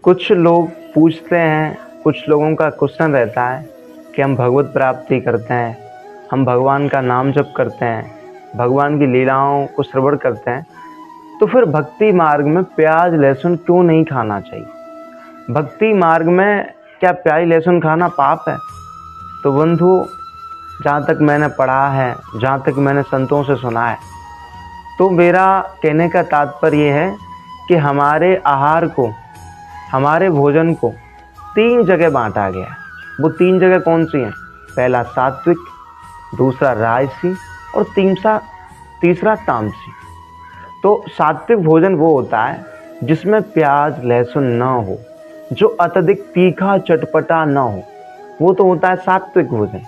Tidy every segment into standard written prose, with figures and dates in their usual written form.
कुछ लोग पूछते हैं, कुछ लोगों का क्वेश्चन रहता है कि हम भगवत प्राप्ति करते हैं, हम भगवान का नाम जप करते हैं, भगवान की लीलाओं को श्रवण करते हैं, तो फिर भक्ति मार्ग में प्याज लहसुन क्यों नहीं खाना चाहिए? भक्ति मार्ग में क्या प्याज लहसुन खाना पाप है? तो बंधु, जहाँ तक मैंने पढ़ा है, जहाँ तक मैंने संतों से सुना है, तो मेरा कहने का तात्पर्य ये है कि हमारे आहार को, हमारे भोजन को 3 जगह बांटा गया है। वो 3 जगह कौन सी हैं? पहला सात्विक, दूसरा राजसी और तीसरा तामसी। तो सात्विक भोजन वो होता है जिसमें प्याज लहसुन ना हो, जो अत्यधिक तीखा चटपटा ना हो, वो तो होता है सात्विक भोजन।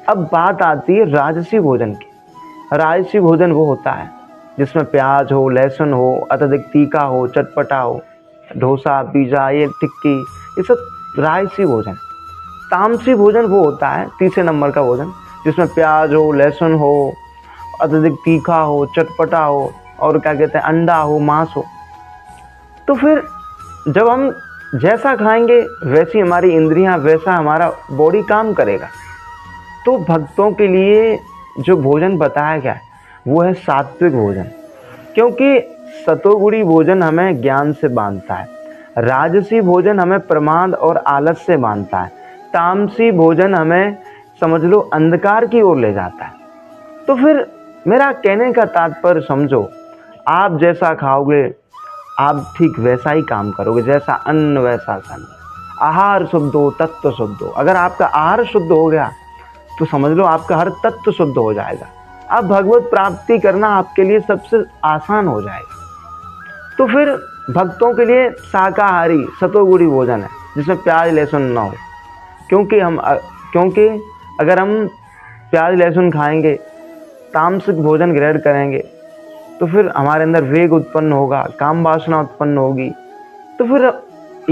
अब बात आती है राजसी भोजन की। राजसी भोजन वो होता है जिसमें प्याज हो, लहसुन हो, अत्यधिक तीखा हो, चटपटा हो, डोसा, पिज़्ज़ा, ये टिक्की, ये सब राजसी भोजन। तामसी भोजन वो होता है तीसरे नंबर का भोजन जिसमें प्याज हो, लहसुन हो, अत्यधिक तीखा हो, चटपटा हो और क्या कहते हैं, अंडा हो, मांस हो। तो फिर जब हम जैसा खाएंगे वैसी हमारी इंद्रियां, वैसा हमारा बॉडी काम करेगा। तो भक्तों के लिए जो भोजन बताया गया है वो है सात्विक भोजन, क्योंकि सतोगुणी भोजन हमें ज्ञान से बांधता है, राजसी भोजन हमें प्रमाद और आलस से बांधता है, तामसी भोजन हमें समझ लो अंधकार की ओर ले जाता है। तो फिर मेरा कहने का तात्पर्य समझो, आप जैसा खाओगे आप ठीक वैसा ही काम करोगे, जैसा अन्न वैसा सन। आहार शुद्ध हो, तत्व शुद्ध हो। अगर आपका आहार शुद्ध हो गया तो समझ लो आपका हर तत्व शुद्ध हो जाएगा। अब भगवत प्राप्ति करना आपके लिए सबसे आसान हो जाएगा। तो फिर भक्तों के लिए शाकाहारी सतोगुणी भोजन है जिसमें प्याज लहसुन ना हो, क्योंकि अगर हम प्याज लहसुन खाएंगे, तामसिक भोजन ग्रहण करेंगे, तो फिर हमारे अंदर वेग उत्पन्न होगा, काम वासना उत्पन्न होगी। तो फिर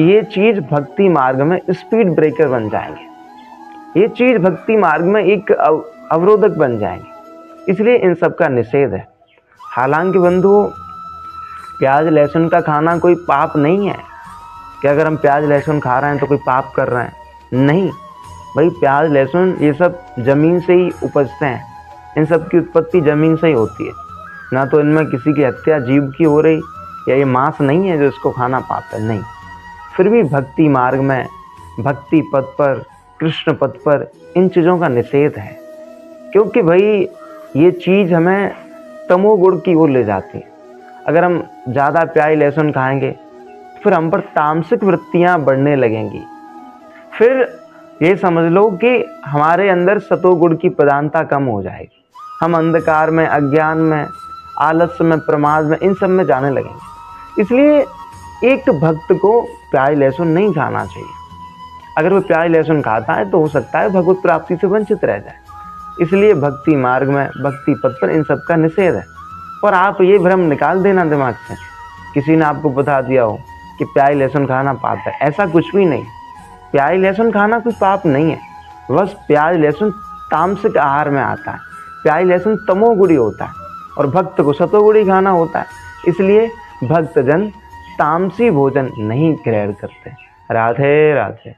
ये चीज़ भक्ति मार्ग में स्पीड ब्रेकर बन जाएंगे, ये चीज़ भक्ति मार्ग में एक अवरोधक बन जाएंगे। इसलिए इन सब का निषेध है। हालांकि बंधु, प्याज लहसुन का खाना कोई पाप नहीं है कि अगर हम प्याज लहसुन खा रहे हैं तो कोई पाप कर रहे हैं। नहीं भाई, प्याज लहसुन ये सब ज़मीन से ही उपजते हैं, इन सब की उत्पत्ति ज़मीन से ही होती है। ना तो इनमें किसी की हत्या जीव की हो रही, या ये मांस नहीं है जो इसको खाना पाप है, नहीं। फिर भी भक्ति मार्ग में, भक्ति पद पर, कृष्ण पद पर इन चीज़ों का निषेध है, क्योंकि भाई ये चीज़ हमें तमोगुण की ओर ले जाती है। अगर हम ज़्यादा प्याज लहसुन खाएंगे फिर हम पर तामसिक वृत्तियाँ बढ़ने लगेंगी। फिर ये समझ लो कि हमारे अंदर सतोगुण की प्रधानता कम हो जाएगी। हम अंधकार में, अज्ञान में, आलस्य में, प्रमाद में, इन सब में जाने लगेंगे। इसलिए एक भक्त को प्याज लहसुन नहीं खाना चाहिए। अगर वो प्याज लहसुन खाता है तो हो सकता है भगवत प्राप्ति से वंचित रह जाए। इसलिए भक्ति मार्ग में, भक्ति पथ पर इन सब का निषेध है। और आप ये भ्रम निकाल देना दिमाग से, किसी ने आपको बता दिया हो कि प्याज लहसुन खाना पाप है, ऐसा कुछ भी नहीं। प्याज लहसुन खाना कोई पाप नहीं है, बस प्याज लहसुन तामसिक आहार में आता है। प्याज लहसुन तमोगुणी होता है और भक्त को सतोगुणी खाना होता है। इसलिए भक्तजन तामसी भोजन नहीं ग्रहण करते। राधे राधे।